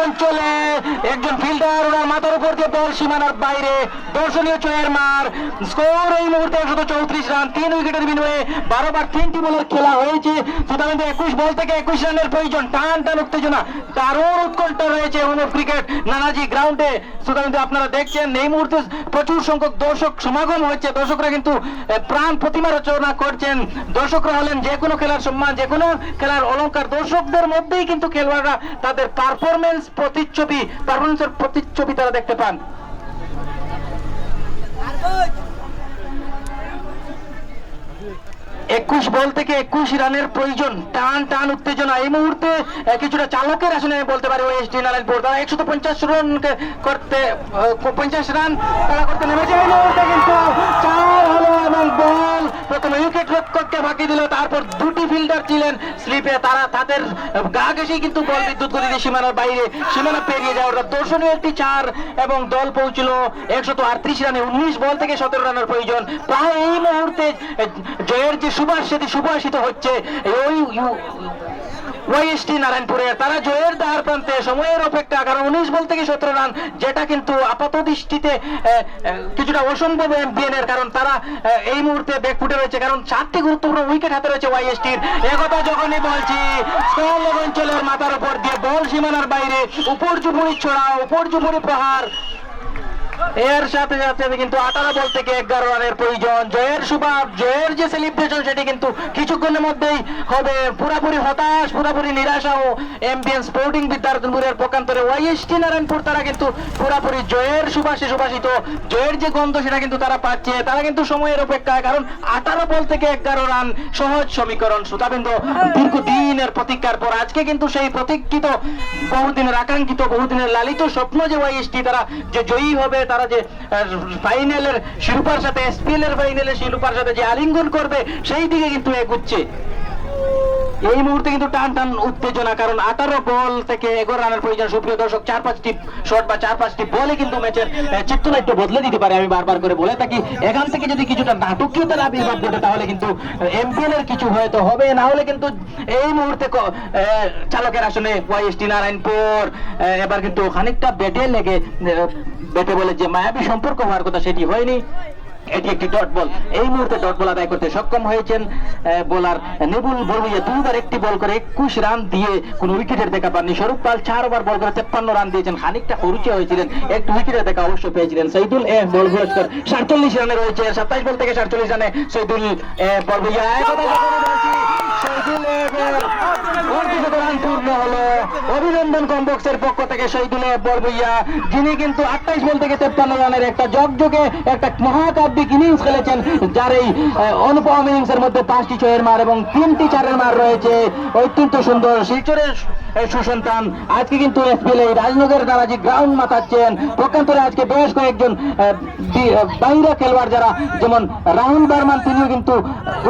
অঞ্চলে একজন ফিল্ডার ওনার মাথার উপর দিয়ে বল সীমানার বাইরে, দর্শনীয় জয়ের মার। স্কোর এই মুহূর্তে 134 রান, 3 উইকেটের বিনিময়ে 12 বার 3টি বলের খেলা হয়েছে। সুতরাং 21 বল থেকে 21 রানের প্রয়োজন, টান টান উত্তেজনা, দারুণ উৎকণ্ঠা রয়েছে অনুপ ক্রিকেট নানাজি গ্রাউন্ডে। সুতরাং আপনারা দেখছেন এই মুহূর্তে প্রচুর সংখ্যক দর্শক সমাগম হচ্ছে। দর্শকরা কিন্তু প্রাণ প্রতিমা রচনা করছেন। দর্শকরা হলেন যে কোনো খেলার সম্মান, যে কোনো খেলার অলংকার। দর্শকদের মধ্যেই কিন্তু খেলোয়াড়রা তাদের পারফরমেন্সের প্রতিচ্ছবি তারা দেখতে পান। একুশ বল থেকে 21 রানের প্রয়োজন, টান টান উত্তেজনা। এই মুহূর্তে কিছুটা চালকের আসলে বলতে পারি ওএসডি নারায়ণপুর, তারা 150 রান করতে 50 রান তারা করতে নেমেছে। এই মুহূর্তে কিন্তু 4 হলো এবং বল প্রথমে উইকেট রক্ষককে ফাঁকি দিল, তারপর দুটি ফিল্ডার ছিলেন স্লিপে, তারা তাদের গা ঘেঁষেই কিন্তু বল বিদ্যুৎ গতিতে সীমানার বাইরে, সীমানা পেরিয়ে যায়। ওরা দর্শনীয় একটি 4 এবং দল পৌঁছল 138 রানে। 19 বল থেকে 17 রানের প্রয়োজন। প্রায় এই মুহূর্তে জয়ের যে সুভাষিত হচ্ছে ওএসডি নারায়ণপুরের, তারা জয়ের দ্বার প্রান্তে, সময়ের অপেক্ষা। কারণ 19 বল থেকে 17 রান, যেটা কিন্তু আপাত দৃষ্টিতে কিছুটা অসম্ভব এমবিএনের, কারণ তারা এই মুহূর্তে ব্যাকফুটে রয়েছে, কারণ 4টি গুরুত্বপূর্ণ উইকেট হাতে রয়েছে ওয়াইএসটির। একথা যখনই বলছি, স্কোর অঞ্চলের মাথার উপর দিয়ে বল সীমানার বাইরে, উপর জুপুরি ছড়া, উপর জুপুরি প্রহার। এর সাথে সাথে কিন্তু 18 বল থেকে 11 রানের প্রয়োজন। জয়ের সুবাব, জয়ের যে সেলিব্রেশন, সেটি কিন্তু কিছুক্ষণের মধ্যেই হবে। পুরাপুরি হতাশ, পুরাপুরি নিরাশা ও এমবিএন স্পোর্টিং বিদ্যার্থীপুরের পক্ষান্তরে ওয়াইএসটি নারায়ণপুর, তারা কিন্তু পুরাপুরি জয়ের সুবাসে সুবাসিত, জয়ের যে গন্ধ সেটা কিন্তু তারা পাচ্ছে। তারা কিন্তু সময়ের অপেক্ষায়, কারণ 18 বল থেকে 11 রান সহজ সমীকরণ। শ্রোতাবৃন্দ, দীর্ঘদিনের প্রতীক্ষার পর আজকে কিন্তু সেই প্রতীক্ষিত, বহুদিনের আকাঙ্ক্ষিত, বহুদিনের লালিত স্বপ্ন যে ওয়াইএসটি তারা যে জয়ী হবে, তারা যে ফাইনালের শিরোপার সাথে, এসপিএল এর ফাইনালের শিরোপার সাথে যে আলিঙ্গন করবে, সেই দিকে কিন্তু এগুচ্ছে। এই মুহূর্তে কিন্তু টান টান উত্তেজনা, কারণ 18 বল থেকে 11 রানের প্রয়োজন। সুপ্রিয় দর্শক, 4-5টি শট বা 4-5টি বলে কিন্তু ম্যাচের চিত্রনাট্য বদলে দিতে পারে। আমি বারবার করে বলে থাকি, এখান থেকে যদি কিছুটা নাটকীয়তার আবির্ভাব ঘটে, তাহলে কিন্তু এমপিএল এর কিছু হয়তো হবে, না হলে কিন্তু এই মুহূর্তে চালকের আসনে ওয়াইএসটি নারায়ণপুর এবার কিন্তু খানিকটা ব্যাটে বলে যে মায়াবী সম্পর্ক হওয়ার কথা, সেটি হয়নি। এটি একটি ডট বল। এই মুহূর্তে ডট বল আদায় করতে সক্ষম হয়েছেন বোলার নেবুল বড়ুইয়া। 2 বার একটি বল করে 21 রান দিয়ে কোন উইকেটের দেখা পাননি। স্বরূপ পাল 4 ওভার বল করে 53 রান দিয়েছেন, খানিকটা খরুচে হয়েছিলেন, একটু উইকেটের দেখা অবশ্য পেয়েছিলেন। শহীদুল বল ভুলস্কর 47 রানে রয়েছে, 27 বল থেকে 47 রানে শহীদুল বড়ুইয়া। অভিনন্দন কমবক্সের পক্ষ থেকে শহীদুল বড়ুইয়া, যিনি কিন্তু 28 বল থেকে 53 রানের একটা জগজগে একটা মহাকাব্যিক ইনিংস খেলেছেন, যার এই অনুপম ইনিংস এর মধ্যে 5টি 6-এর মার এবং 3টি 4-এর মার রয়েছে। অত্যন্ত সুন্দর শিলচরের সুসন্তান আজকে কিন্তু এসপিএল রাজনগরের নারাজি গ্রাউন্ড মাতাচ্ছেন। পক্ষান্তরে আজকে বেশ কয়েকজন বাইরে খেলোয়াড়, যারা যেমন রাহুল বর্মান, তিনিও কিন্তু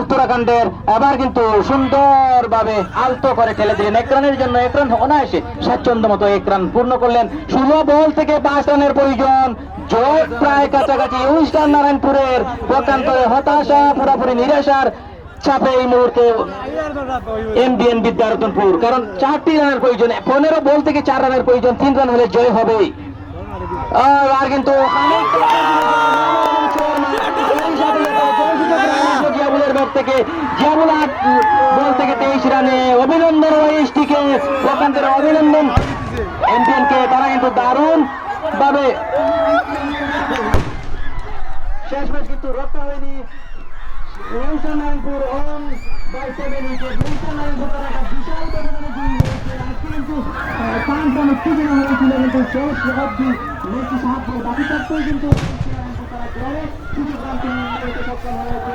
উত্তরাখণ্ডের, এবার কিন্তু সুন্দরভাবে আলতো করে খেলে দিলেন। 1 রানের জন্য 1 রান অনায়াসে স্বাচ্ছন্দ্য মতো 1 রান পূর্ণ করলেন। 16 বল থেকে 5 রানের প্রয়োজন। জয় প্রায় কাছাকাছি ওয়েস্টার্ন নারায়ণপুরের। পক্ষান্তরে হতাশা, পুরোপুরি নিরাশার চাপে এই মুহূর্তে এমবিএন বিদ্যারতনপুর, কারণ 4টি রানের প্রয়োজন। 15 বল থেকে 4 রানের প্রয়োজন। 3 রান হলে জয় হবে। আর কিন্তু থেকে জিয়াবুল 8 বল থেকে 23 রানে। অভিনন্দন ওয়াইএসটিকে, পক্ষান্তরে অভিনন্দন এমবিএনকে। তারা কিন্তু দারুণ ভাবে শেষ ম্যাচ কিন্তু রক্ষা হয়নি। Narayanpur won by 7 wicket. Narayanpur তারা একটা বিশাল ব্যবধানে জয়ী হয়েছে। আজকে কিন্তু টান টান উত্তেজনা হয়েছিল, কিন্তু শেষ অবধি ম্যাচটি 7 বল বাকি থাকতেই কিন্তু তারা জয়ে সুযোগ রানতে সক্ষম হয়েছে।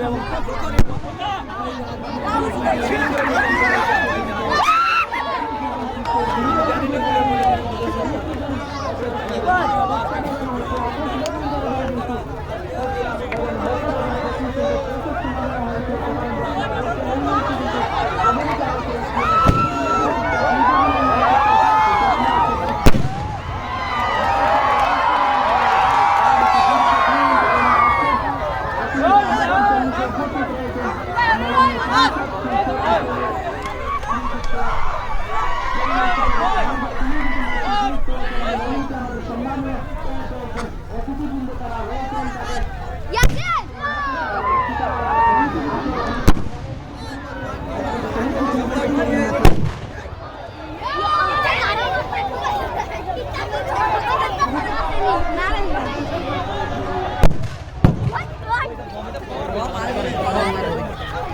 What?